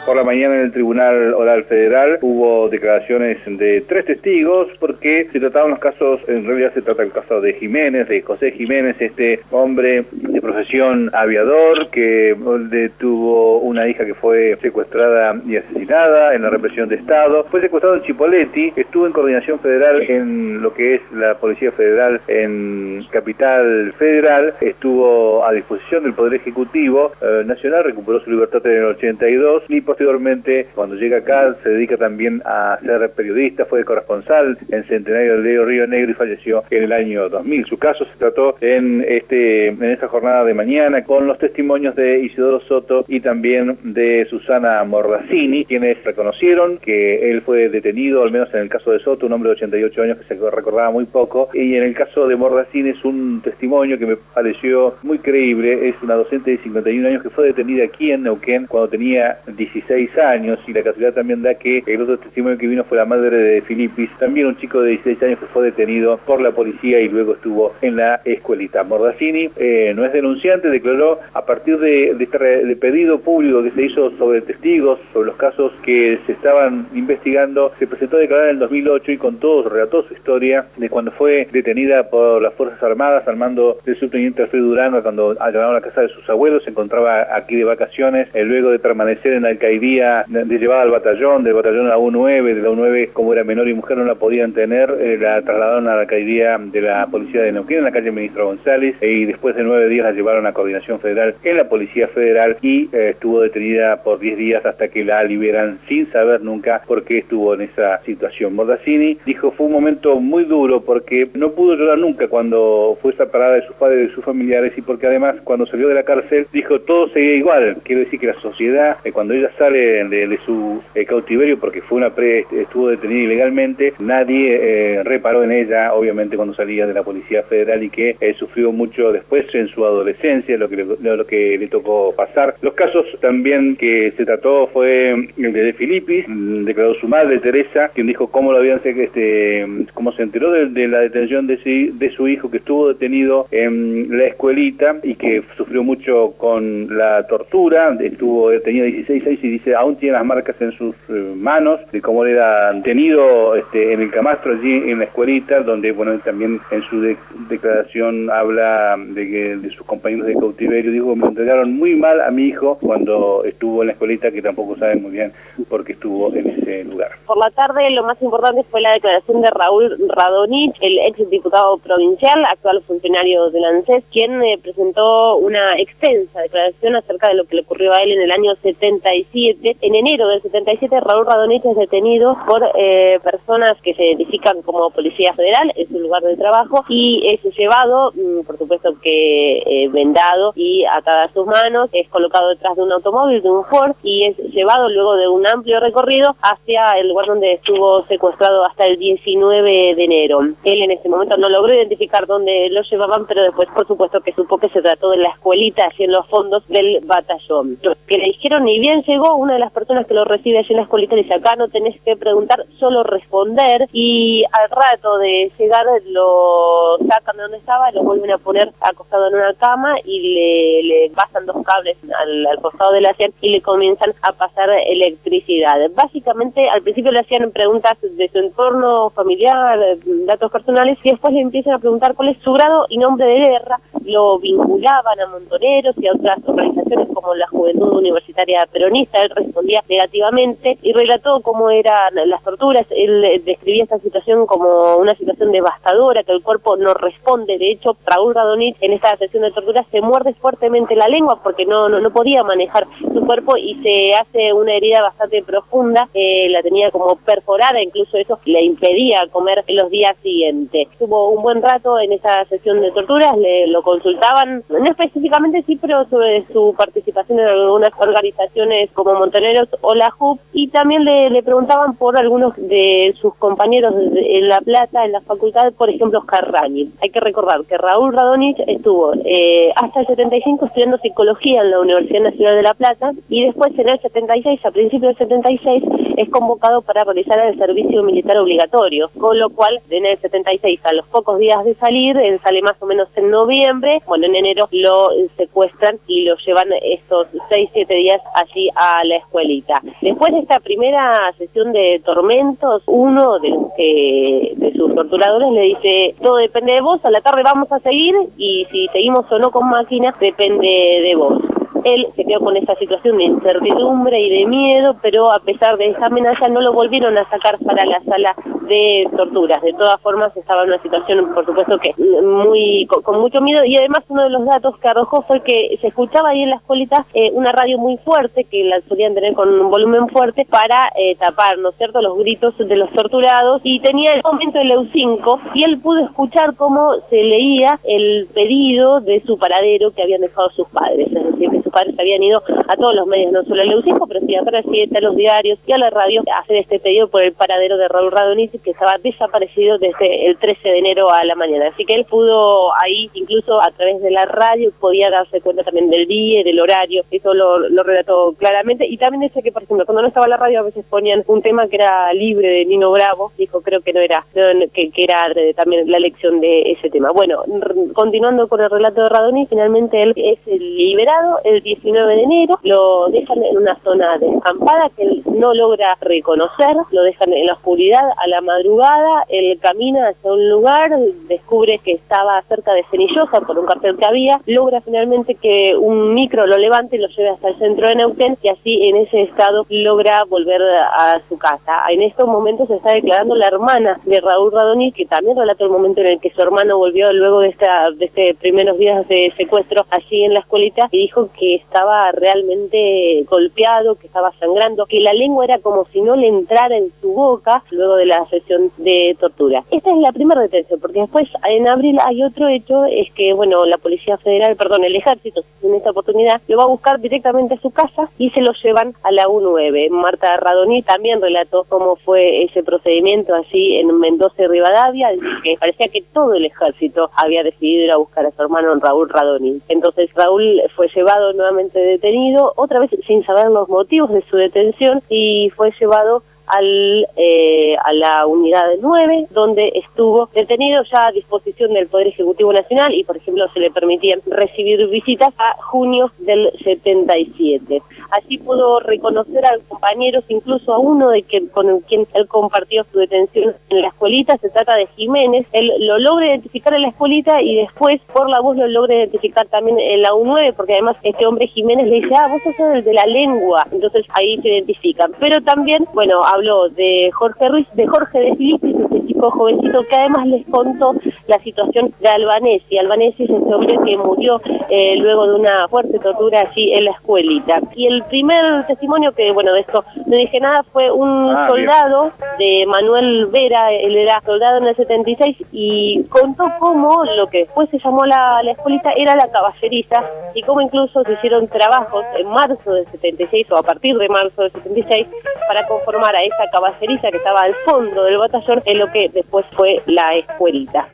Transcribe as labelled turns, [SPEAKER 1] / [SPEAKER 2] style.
[SPEAKER 1] Por la mañana en el Tribunal Oral Federal hubo declaraciones de 3 testigos porque se trataban los casos, en realidad se trata el caso de Jiménez, de José Jiménez, este hombre de profesión aviador que tuvo una hija que fue secuestrada y asesinada en la represión de Estado, fue secuestrado en Chipoleti, estuvo en coordinación federal en lo que es la Policía Federal en Capital Federal, estuvo a disposición del Poder Ejecutivo Nacional, recuperó su libertad en el 82 y posteriormente, cuando llega acá, se dedica también a ser periodista, fue corresponsal en Centenario de Río Negro y falleció en el año 2000. Su caso se trató en esta jornada de mañana con los testimonios de Isidoro Soto y también de Susana Mordazzini, quienes reconocieron que él fue detenido, al menos en el caso de Soto, un hombre de 88 años que se recordaba muy poco, y en el caso de Mordazzini es un testimonio que me pareció muy creíble. Es una docente de 51 años que fue detenida aquí en Neuquén cuando tenía 16 años, y la casualidad también da que el otro testimonio que vino fue la madre de Filipis, también un chico de 16 años que fue detenido por la policía y luego estuvo en la escuelita. Mordazzini no es denunciante, declaró a partir de este pedido público que se hizo sobre testigos, sobre los casos que se estaban investigando, se presentó a declarar en el 2008 y contó, relató su historia de cuando fue detenida por las Fuerzas Armadas al mando del subteniente Alfredo Durán cuando allanaron la casa de sus abuelos. Se encontraba aquí de vacaciones, luego de permanecer en la alcaidía, de llevada al batallón, del batallón a la U9, de la U9 como era menor y mujer no la podían tener, la trasladaron a la alcaidía de la Policía de Neuquén en la calle Ministro González, y después de 9 días la llevaron a Coordinación Federal en la Policía Federal y estuvo detenida por 10 días hasta que la liberan sin saber nunca por qué estuvo en esa situación. Mordazzini dijo: fue un momento muy duro porque no pudo llorar nunca cuando fue separada de sus padres y de sus familiares, y porque además cuando salió de la cárcel dijo todo seguía igual. Quiero decir que la sociedad, cuando ella sale de su cautiverio, porque estuvo detenida ilegalmente, nadie reparó en ella, obviamente cuando salía de la Policía Federal, y que sufrió mucho después en su adolescencia lo que le tocó pasar. Los casos también que se trató fue el de Filipis, declaró su madre Teresa, quien dijo cómo cómo se enteró de la detención de su hijo, que estuvo detenido en la escuelita y que sufrió mucho con la tortura. Tenía 16 años y dice aún tiene las marcas en sus manos de cómo era detenido en el camastro allí en la escuelita, donde bueno, también en su declaración habla de sus compañeros de cautiverio. Dijo: me entregaron muy mal a mi hijo cuando estuvo en la escuelita, que tampoco saben muy bien por qué estuvo en ese lugar.
[SPEAKER 2] Por la tarde lo más importante fue la declaración de Raúl Radonich, el ex diputado provincial, actual funcionario del ANSES, quien presentó una extensa declaración acerca de lo que le ocurrió a él en el año 77. En enero del 77 Raúl Radonich es detenido por personas que se identifican como Policía Federal en su lugar de trabajo, y es llevado, por supuesto que vendado y atadas sus manos, es colocado detrás de un automóvil, de un Ford, y es llevado luego de un amplio recorrido hacia el lugar donde estuvo secuestrado hasta el 19 de enero. Él en ese momento no logró identificar dónde lo llevaban, pero después por supuesto que supo que se trató de la escuelita allí en los fondos del batallón. Lo que le dijeron, ni bien llegó, una de las personas que lo recibe allí en la escuelita le dice: acá no tenés que preguntar, solo responder, y al rato de llegar lo sacan de donde estaba, lo vuelven a poner acostado en una cama y le pasan 2 cables al costado de la sien y le comienzan a pasar electricidad. Básicamente al principio le hacían preguntas de su entorno familiar, datos personales, y después le empiezan a preguntar cuál es su grado y nombre de guerra. Lo vinculaban a Montoneros y a otras organizaciones como la Juventud Universitaria Peronista. Él respondía negativamente y relató cómo eran las torturas. Él describía esta situación como una situación devastadora, que el cuerpo no responde. De hecho, Raúl Radonich en esta sesión de torturas se muerde fuertemente la lengua porque no podía manejar su cuerpo y se hace una herida bastante profunda, la tenía como perforada, incluso eso le impedía comer en los días siguientes. Estuvo un buen rato en esa sesión de torturas, lo consultaban, no específicamente sí, pero sobre su participación en algunas organizaciones como Montoneros o la JUP, y también le preguntaban por algunos de sus compañeros en La Plata, en la facultad, por ejemplo Carrañi. Hay que recordar que Raúl Radonich estuvo hasta el 75 estudiando psicología en la Universidad Nacional de La Plata, y después en el 76, a principios del 76, es convocado para realizar el servicio militar obligatorio, con lo cual en el 76, a los pocos días de salir, él sale más o menos en noviembre, bueno, en enero lo secuestran y lo llevan estos 6-7 días allí a la escuelita. Después de esta primera sesión de tormentos, uno de sus torturadores le dice: todo depende de vos, a la tarde vamos a seguir y si seguimos o no con máquinas depende de vos. Él se quedó con esa situación de incertidumbre y de miedo, pero a pesar de esa amenaza no lo volvieron a sacar para la sala de torturas. De todas formas estaba en una situación, por supuesto, que con mucho miedo, y además uno de los datos que arrojó fue que se escuchaba ahí en la escuelita una radio muy fuerte, que la solían tener con un volumen fuerte para tapar, ¿no es cierto?, los gritos de los torturados, y tenía el momento el EU5 y él pudo escuchar cómo se leía el pedido de su paradero que habían dejado sus padres, es decir, que sus padres habían ido a todos los medios, no solo al EU5, pero sí a Presiete, a los diarios y a la radio, a hacer este pedido por el paradero de Raúl Radonich, que estaba desaparecido desde el 13 de enero a la mañana. Así que él pudo ahí, incluso a través de la radio, podía darse cuenta también del día y del horario. Eso lo relató claramente. Y también dice que, por ejemplo, cuando no estaba la radio, a veces ponían un tema que era Libre de Nino Bravo. Dijo, creo que que era también la elección de ese tema. Bueno, continuando con el relato de Radonich, finalmente él es liberado el 19 de enero, lo dejan en una zona descampada que él no logra reconocer, lo dejan en la oscuridad a la madrugada, él camina hacia un lugar, descubre que estaba cerca de Cenillosa por un cartel que había, logra finalmente que un micro lo levante y lo lleve hasta el centro de Neuquén, y así en ese estado logra volver a su casa. En estos momentos se está declarando la hermana de Raúl Radonich, que también relató el momento en el que su hermano volvió luego de este primeros días de secuestro allí en la escuelita, y dijo que estaba realmente golpeado, que estaba sangrando, que la lengua era como si no le entrara en su boca luego de la sesión de tortura. Esta es la primera detención, porque después en abril hay otro hecho, es que, bueno, la Policía Federal, el Ejército, en esta oportunidad, lo va a buscar directamente a su casa y se lo llevan a la U9. Marta Radonich también relató cómo fue ese procedimiento allí en Mendoza y Rivadavia, que parecía que todo el Ejército había decidido ir a buscar a su hermano Raúl Radonich. Entonces Raúl fue llevado nuevamente detenido, otra vez sin saber los motivos de su detención, y fue llevado a la unidad 9, donde estuvo detenido ya a disposición del Poder Ejecutivo Nacional, y por ejemplo se le permitían recibir visitas a junio del 77. Allí pudo reconocer a compañeros, incluso a uno con quien él compartió su detención en la escuelita. Se trata de Jiménez. Él lo logra identificar en la escuelita y después por la voz lo logra identificar también en la U9, porque además este hombre Jiménez le dice: vos sos el de la lengua. Entonces ahí se identifican. Pero también, bueno, habló de Jorge Ruiz, de Jorge de Filippi, este chico jovencito que además les contó la situación de Albanesi. Albanesi es ese hombre que murió luego de una fuerte tortura allí en la escuelita. Y el primer testimonio, que bueno, de esto no dije nada, fue un soldado de Manuel Vera. Él era soldado en el 76 y contó cómo lo que después se llamó la escuelita era la caballeriza, y cómo incluso se hicieron trabajos en marzo del 76 o a partir de marzo del 76 para conformar a esa caballeriza que estaba al fondo del batallón en lo que después fue la escuelita.